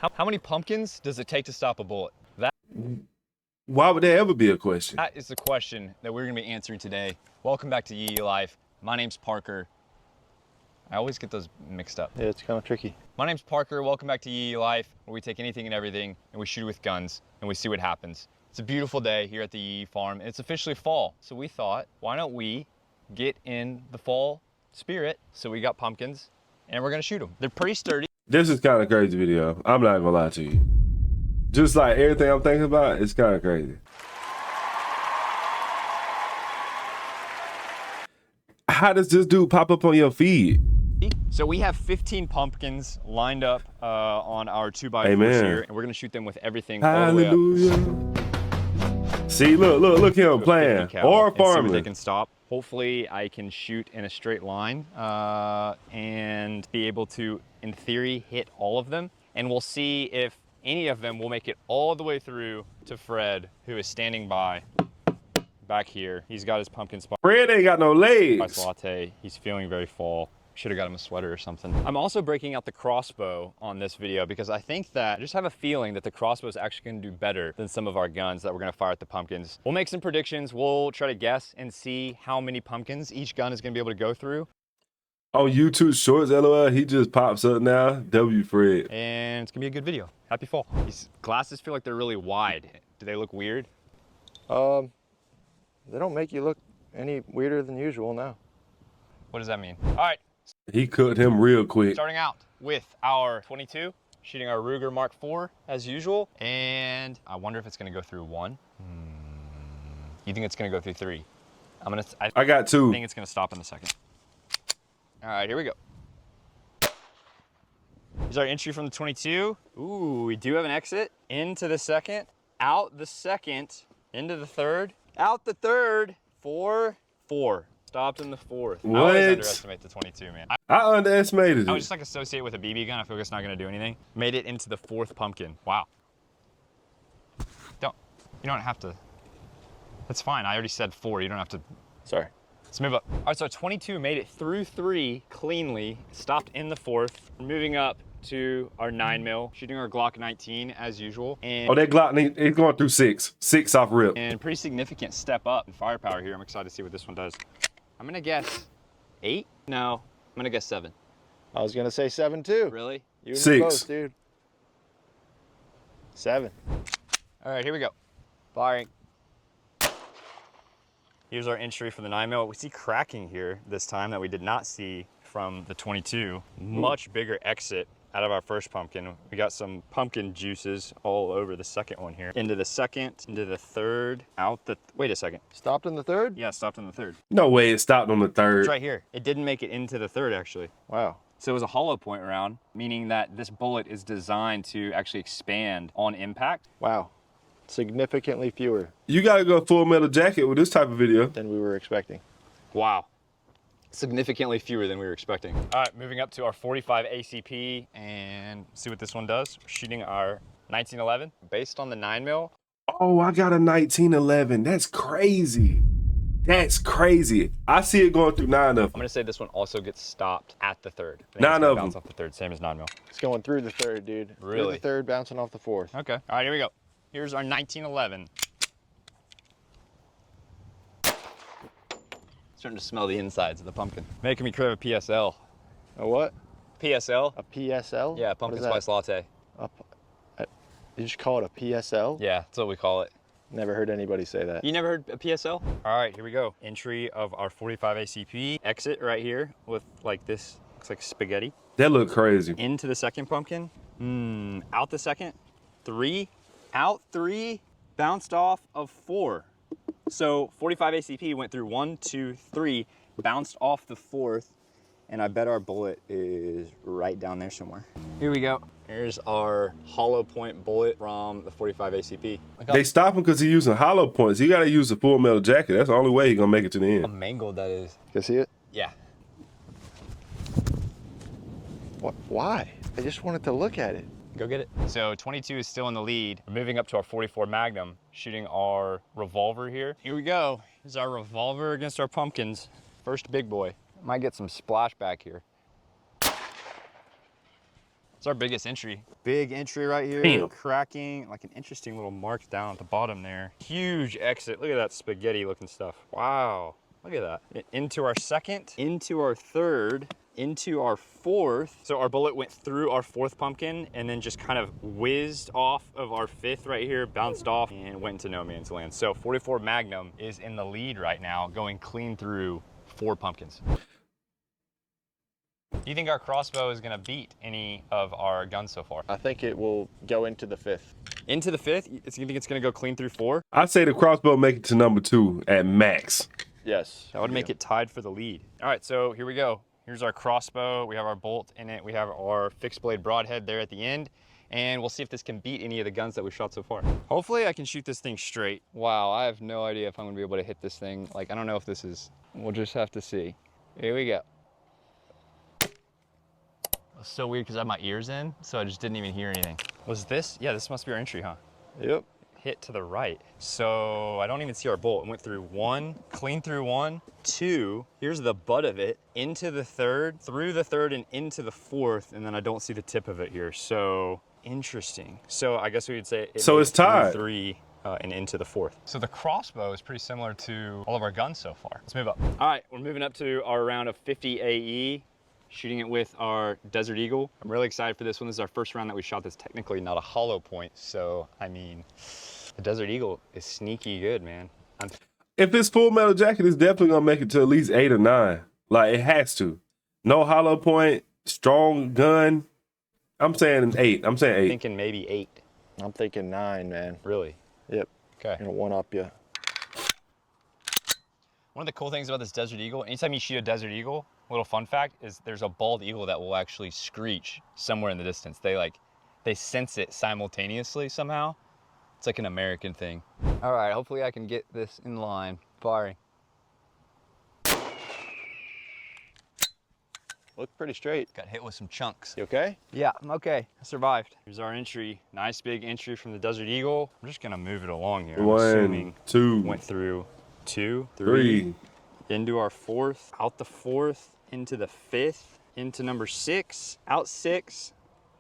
How many pumpkins does it take to stop a bullet? Why would that ever be a question? That is the question that we're gonna be answering today. Welcome back to Yee Life. My name's Parker. I always get those mixed up. Yeah, it's kind of tricky. My name's Parker. Welcome back to Yee Life, where we take anything and everything and we shoot it with guns and we see what happens. It's a beautiful day here at the Yee farm and it's officially fall. So we thought, why don't we get in the fall spirit? So we got pumpkins and we're gonna shoot them. They're pretty sturdy. This is kind of crazy video. I'm not gonna lie to you. Just like everything I'm thinking about, it's kind of crazy. How does this dude pop up on your feed? So we have 15 pumpkins lined up on our 2x4 Amen. here, and we're gonna shoot them with everything all the way up. Hallelujah. See, look him playing or and see where they farming. can stop. Hopefully I can shoot in a straight line and be able to, in theory, hit all of them. And we'll see if any of them will make it all the way through to Fred, who is standing by back here. He's got his pumpkin spice Fred ain't got no legs. latte. He's feeling very fall. Should have got him a sweater or something. I'm also breaking out the crossbow on this video because I think that, I just have a feeling that the crossbow is actually gonna do better than some of our guns that we're gonna fire at the pumpkins. We'll make some predictions. We'll try to guess and see how many pumpkins each gun is gonna be able to go through. On YouTube Shorts, LOL, he just pops up now. W Fred. And it's gonna be a good video. Happy fall. These glasses feel like they're really wide. Do they look weird? They don't make you look any weirder than usual now. What does that mean? All right, He cooked him real quick. starting out with our 22, shooting our Ruger Mark IV as usual. And I wonder if it's gonna go through one. You think it's gonna go through three? I got I two. think it's gonna stop in the second. All right, here we go. Here's our entry from the 22. Ooh, we do have an exit into the second, out the second, into the third, out the third, 4. Stopped in the fourth. What? I always underestimate the 22, man. I underestimated I it. would just like associate with a BB gun. I feel like it's not gonna do anything. Made it into the fourth pumpkin. Wow. You don't have to. That's fine. I already said 4. You don't have to. Sorry. Let's move up. All right, so 22 made it through 3 cleanly, stopped in the fourth. We're moving up to our 9mm, shooting our Glock 19 as usual. And, Oh, that Glock, it's going through 6. 6 off rip. and pretty significant step up in firepower here. I'm excited to see what this one does. I'm gonna guess 8? No, I'm gonna guess 7. I was gonna say 7 too. Really? You and me 6. both, dude. 7. All right, here we go. Firing. Here's our entry for the 9mm. We see cracking here this time that we did not see from the 22. Much bigger exit out of our first pumpkin. We got some pumpkin juices all over the second one here. Into the second, into the third, out the, wait a second. Stopped in the third? Yeah, stopped in the third. No way it stopped on the third. It's right here. It didn't make it into the third actually. Wow. So it was a hollow point round, meaning that this bullet is designed to actually expand on impact. Wow. Significantly fewer You gotta go full metal jacket with this type of video. than we were expecting. Wow. Significantly fewer than we were expecting. All right, moving up to our 45 ACP and see what this one does. We're shooting our 1911 based on the 9mm. Oh, I got a 1911. That's crazy. That's crazy. I see it going through 9 of I'm them. gonna say this one also gets stopped at the third. I think 9 it's gonna of bounce them. off the third, same as 9mm. It's going through the third, dude. Through Really? the third, bouncing off the fourth. Okay, all right, here we go. Here's our 1911. Starting to smell the insides of the pumpkin. Making me crave a PSL. A what? PSL? A PSL? Yeah, What pumpkin is that? spice latte. You just call it a PSL? Yeah, that's what we call it. Never heard anybody say that. You never heard a PSL? All right, here we go. Entry of our 45 ACP. Exit right here with like this, looks like spaghetti. That look crazy. Into the second pumpkin. Out the second. 3. Out 3. Bounced off of 4. So 45 ACP went through 1, 2, 3, bounced off the fourth, and I bet our bullet is right down there somewhere. Here we go. Here's our hollow point bullet from the 45 ACP. They stop him because he's using hollow points. He gotta use the full metal jacket. That's the only way he's gonna make it to the How end. mangled that is. You see it? Yeah. What? Why? I just wanted to look at it. Go get it. So 22 is still in the lead. We're moving up to our 44 Magnum, shooting our revolver here. Here we go. Here's our revolver against our pumpkins. First big boy. Might get some splash back here. It's our biggest entry. Big entry right here. Damn. Cracking, like an interesting little mark down at the bottom there. Huge exit. Look at that spaghetti looking stuff. Wow. Look at that. Into our second, into our third, into our fourth. So our bullet went through our fourth pumpkin and then just kind of whizzed off of our fifth right here, bounced off and went into no man's land. So 44 Magnum is in the lead right now, going clean through 4 pumpkins. Do you think our crossbow is gonna beat any of our guns so far? I think it will go into the 5th. Into the 5th? You think it's gonna go clean through 4? I say the crossbow make it to number 2 at max. Yes. That would make it tied for the lead. All right, so here we go. Here's our crossbow. We have our bolt in it. We have our fixed blade broadhead there at the end. And we'll see if this can beat any of the guns that we've shot so far. Hopefully I can shoot this thing straight. Wow, I have no idea if I'm gonna be able to hit this thing. Like, I don't know if this is, we'll just have to see. Here we go. It's so weird because I have my ears in, so I just didn't even hear anything. Was this? Yeah, this must be our entry, huh? Yep. Hit to the right. So I don't even see our bolt. It went through 1, clean through 1, 2, here's the butt of it, into the 3rd, through the 3rd and into the 4th, and then I don't see the tip of it here. So interesting. So I guess we would say So made it's it through tied. 3 and into the 4th. So the crossbow is pretty similar to all of our guns so far. Let's move up. All right, we're moving up to our round of 50 AE. Shooting it with our Desert Eagle. I'm really excited for this one. This is our first round that we shot that's technically not a hollow point. So, I mean, the Desert Eagle is sneaky good, man. If it's Full Metal Jacket, it's definitely gonna make it to at least 8 or 9. Like, it has to. No hollow point, strong gun. I'm saying 8. I'm saying 8. Thinking maybe 8. I'm thinking 9, man. Really? Yep. Okay. Gonna one up you. One of the cool things about this Desert Eagle, anytime you shoot a Desert Eagle, little fun fact is there's a bald eagle that will actually screech somewhere in the distance. They sense it simultaneously somehow. It's like an American thing. All right, hopefully I can get this in line. Firing. Look pretty straight. Got hit with some chunks. You okay? Yeah, I'm okay. I survived. Here's our entry. Nice big entry from the Desert Eagle. I'm just gonna move it along here. I'm 1, assuming 2, went through 2, 3. into our 4th, out the 4th, into the 5th, into number 6, out 6,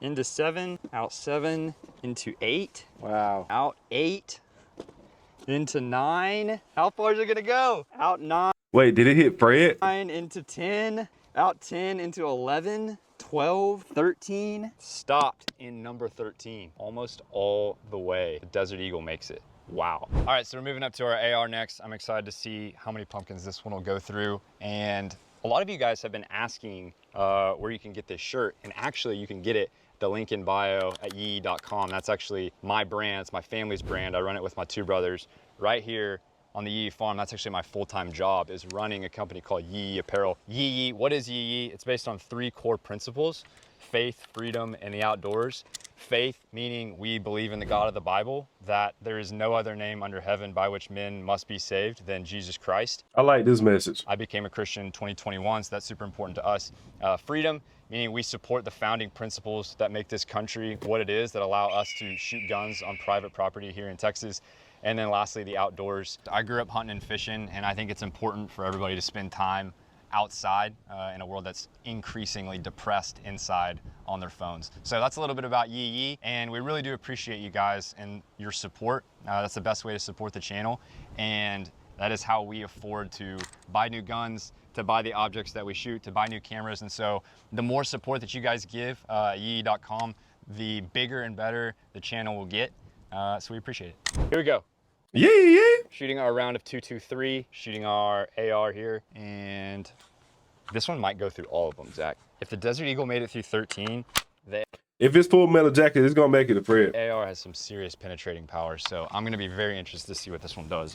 into 7, out 7, into 8, Wow. out 8, into 9. How far is it gonna go? Out 9 Wait, did it hit Fred? into 10, out 10 into 11, 12, 13. Stopped in number 13, almost all the way. The Desert Eagle makes it. Wow. All right, so we're moving up to our AR next. I'm excited to see how many pumpkins this one will go through. And a lot of you guys have been asking where you can get this shirt. And actually you can get it, the link in bio at yee.com. That's actually my brand, it's my family's brand. I run it with my 2 brothers right here on the Yee farm. That's actually my full-time job, is running a company called Yee Apparel. Yee, what is Yee? It's based on 3 core principles: faith, freedom, and the outdoors. Faith, meaning we believe in the God of the Bible, that there is no other name under heaven by which men must be saved than Jesus Christ. I like this message. I became a Christian in 2021, so that's super important to us. Freedom, meaning we support the founding principles that make this country what it is, that allow us to shoot guns on private property here in Texas. And then lastly, the outdoors. I grew up hunting and fishing, and I think it's important for everybody to spend time outside in a world that's increasingly depressed inside on their phones. So that's a little bit about Yee, and we really do appreciate you guys and your support. That's the best way to support the channel, and that is how we afford to buy new guns, to buy the objects that we shoot, to buy new cameras. And so the more support that you guys give yee.com, the bigger and better the channel will get. So we appreciate it. Here we go. Yeah. Shooting our round of 223, shooting our AR here, and this one might go through all of them, Zach. If the Desert Eagle made it through 13, the If it's Full Metal Jacket, it's gonna make it to Fred. AR has some serious penetrating power, so I'm gonna be very interested to see what this one does.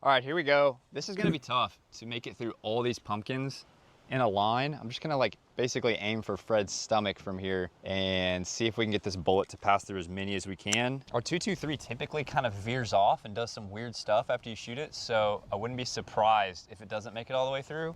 All right, here we go. This is gonna be tough to make it through all these pumpkins in a line. I'm just gonna like basically aim for Fred's stomach from here and see if we can get this bullet to pass through as many as we can. Our 223 typically kind of veers off and does some weird stuff after you shoot it, so I wouldn't be surprised if it doesn't make it all the way through.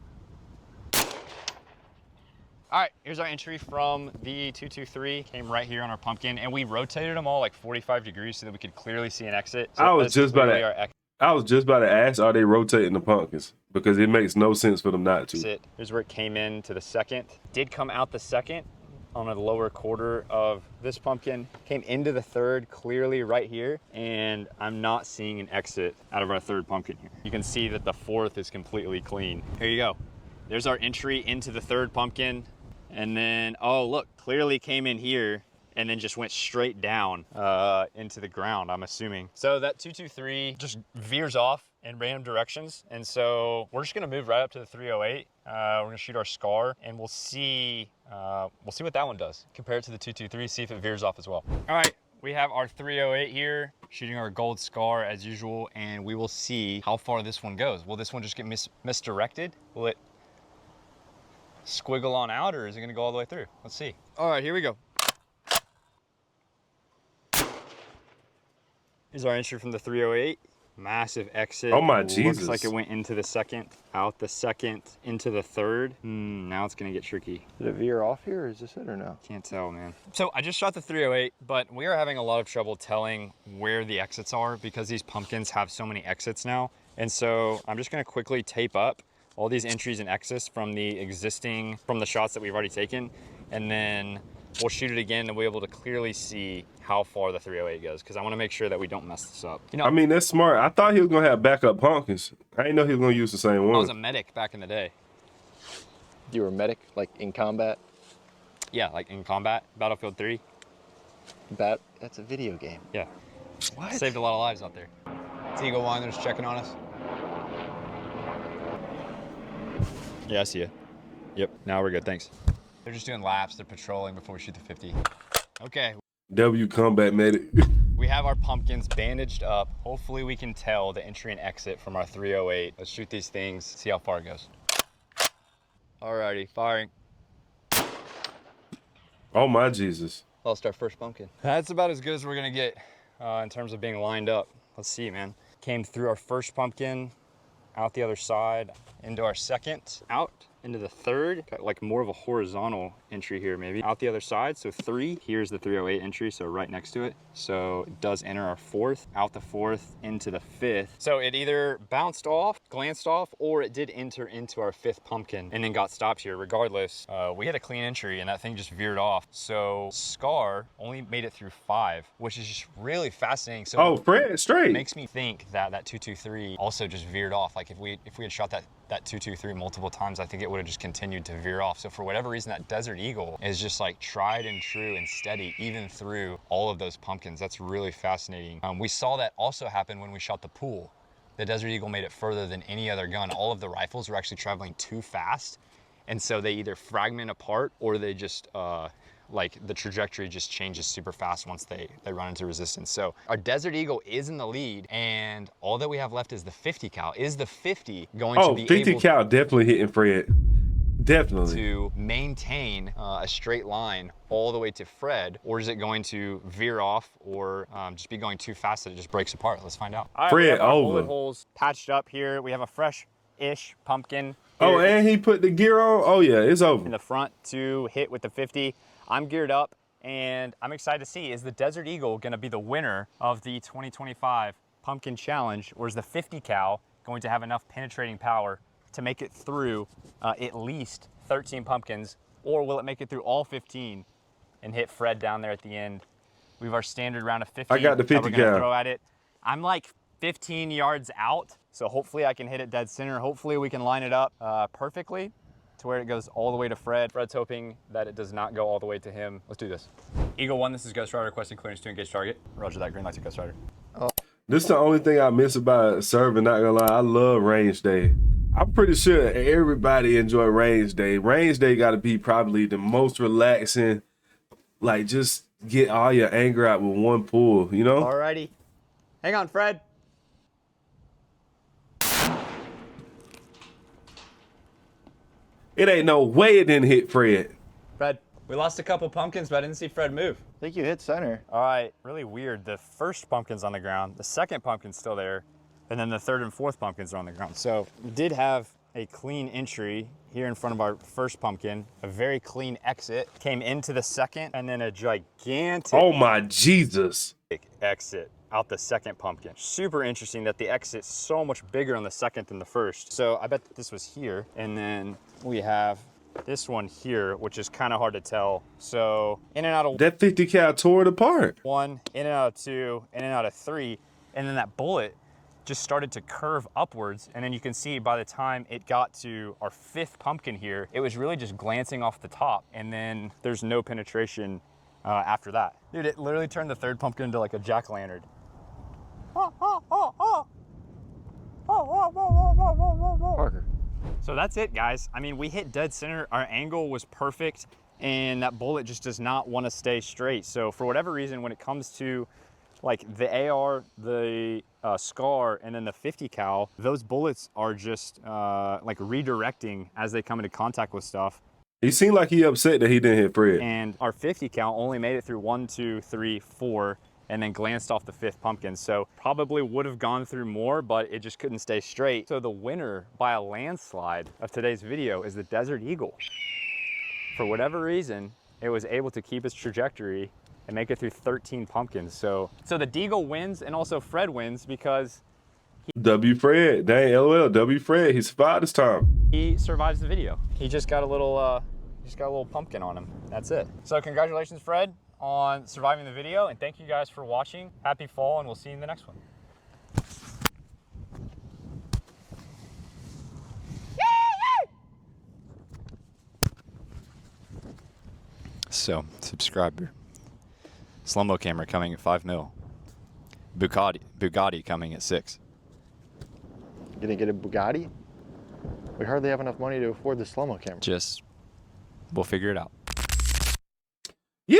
All right, here's our entry from the 223. Came right here on our pumpkin, and we rotated them all like 45 degrees so that we could clearly see an exit. So I was just about to ask, are they rotating the pumpkins? Because it makes no sense for them not to. Here's where it came in to the second. Did come out the second. on the lower quarter of this pumpkin, came into the third clearly right here, and I'm not seeing an exit out of our third pumpkin here. You can see that the fourth is completely clean. Here you go. There's our entry into the third pumpkin. And then, oh look, clearly came in here and then just went straight down into the ground, I'm assuming. So that 223 just veers off in random directions. And so we're just gonna move right up to the 308. We're gonna shoot our scar and we'll see what that one does. Compare it to the 223, see if it veers off as well. All right, we have our 308 here, shooting our gold scar as usual, and we will see how far this one goes. Will this one just get misdirected? Will it squiggle on out, or is it gonna go all the way through? Let's see. All right, here we go. Here's our entry from the 308. Massive exit. Oh my Jesus. Looks like it went into the second, out the second, into the third. Now it's gonna get tricky. Did it veer off here, or is this it or no? Can't tell, man. So I just shot the 308, but we are having a lot of trouble telling where the exits are because these pumpkins have so many exits now. And so I'm just gonna quickly tape up all these entries and exits from the shots that we've already taken, and then we'll shoot it again and we'll be able to clearly see how far the 308 goes, because I want to make sure that we don't mess this up. You know, I mean, that's smart. I thought he was gonna have backup pumpkins. I didn't know he was gonna use the same one. I was a medic back in the day. You were a medic, like in combat? Yeah, like in combat, Battlefield 3. That's a video game. Yeah. What? Saved a lot of lives out there. It's Eagle One, they're just checking on us. Yeah, I see you. Yep, now we're good, thanks. They're just doing laps, they're patrolling before we shoot the 50. Okay. W combat medic. We have our pumpkins bandaged up. Hopefully we can tell the entry and exit from our 308. Let's shoot these things, see how far it goes. Alrighty, firing. Oh my Jesus. Lost our first pumpkin. That's about as good as we're gonna get in terms of being lined up. Let's see, man. Came through our first pumpkin, out the other side, into our second, out into the third, got like more of a horizontal entry here maybe. Out the other side, so 3, here's the 308 entry, so right next to it. So it does enter our fourth, out the fourth, into the fifth. So it either bounced off, glanced off, or it did enter into our fifth pumpkin and then got stopped here. Regardless, we had a clean entry and that thing just veered off. So Scar only made it through 5, which is just really fascinating. So Oh, Fred, straight. it makes me think that that 223 also just veered off. Like if we had shot that 223 multiple times, I think it would have just continued to veer off. So for whatever reason, that Desert Eagle is just like tried and true and steady even through all of those pumpkins. That's really fascinating. We saw that also happen when we shot the pool. The Desert Eagle made it further than any other gun. All of the rifles were actually traveling too fast. And so they either fragment apart or they just, like the trajectory just changes super fast once they run into resistance. So our Desert Eagle is in the lead, and all that we have left is the 50 cal. Is the 50 going to be 50 able cal definitely hitting Fred. Definitely. to maintain a straight line all the way to Fred, or is it going to veer off or just be going too fast that it just breaks apart? Let's find out. All right, Fred, we have our over. bullet holes patched up here. We have a fresh-ish pumpkin Oh, here and he put the gear on? Oh yeah, it's over. in the front to hit with the 50. I'm geared up and I'm excited to see, is the Desert Eagle gonna be the winner of the 2025 Pumpkin Challenge, or is the 50 cal going to have enough penetrating power to make it through at least 13 pumpkins, or will it make it through all 15 and hit Fred down there at the end? We have our standard round of 50 I got the that we're 50 gonna cal. throw at it. I'm like 15 yards out, so hopefully I can hit it dead center. Hopefully we can line it up perfectly to where it goes all the way to Fred. Fred's hoping that it does not go all the way to him. Let's do this. Eagle 1, this is Ghost Rider requesting clearance to engage target. Roger that, green light to Ghost Rider. This is the only thing I miss about serving, not gonna lie. I love range day. I'm pretty sure everybody enjoy range day. Range day gotta be probably the most relaxing, like just get all your anger out with one pull, you know? Alrighty. Hang on, Fred. It ain't no way it didn't hit Fred. Fred, we lost a couple pumpkins, but I didn't see Fred move. I think you hit center. All right, really weird. The first pumpkin's on the ground, the second pumpkin's still there, and then the third and fourth pumpkins are on the ground. So we did have a clean entry here in front of our first pumpkin, a very clean exit, came into the second, and then a gigantic Oh my Jesus. exit out the second pumpkin. Super interesting that the exit's so much bigger on the second than the first. So I bet that this was here, and then we have this one here, which is kind of hard to tell. So in and out of That 50 cal tore it apart. 1, in and out of 2, in and out of 3, and then that bullet just started to curve upwards. And then you can see by the time it got to our 5th pumpkin here, it was really just glancing off the top, and then there's no penetration after that. Dude, it literally turned the 3rd pumpkin into like a jack-o'-lantern. Parker. So that's it, guys. I mean, we hit dead center. Our angle was perfect, and that bullet just does not want to stay straight. So for whatever reason, when it comes to like the AR, the SCAR, and then the 50 cal, those bullets are just like redirecting as they come into contact with stuff. He seemed like he upset that he didn't hit Fred. And our 50 cal only made it through 1, 2, 3, 4, and then glanced off the 5th pumpkin. So probably would have gone through more, but it just couldn't stay straight. So the winner by a landslide of today's video is the Desert Eagle. For whatever reason, it was able to keep its trajectory and make it through 13 pumpkins. So the Deagle wins, and also Fred wins because W Fred, dang, LOL, W Fred, he survived this time. he survives the video. He just got a little pumpkin on him. That's it. So congratulations, Fred, on surviving the video, and thank you guys for watching. Happy fall, and we'll see you in the next one. So, subscriber. Slow-mo camera coming at 5 mil. Bugatti coming at 6. Gonna get a Bugatti? We hardly have enough money to afford the slow-mo camera. We'll figure it out. Yeah.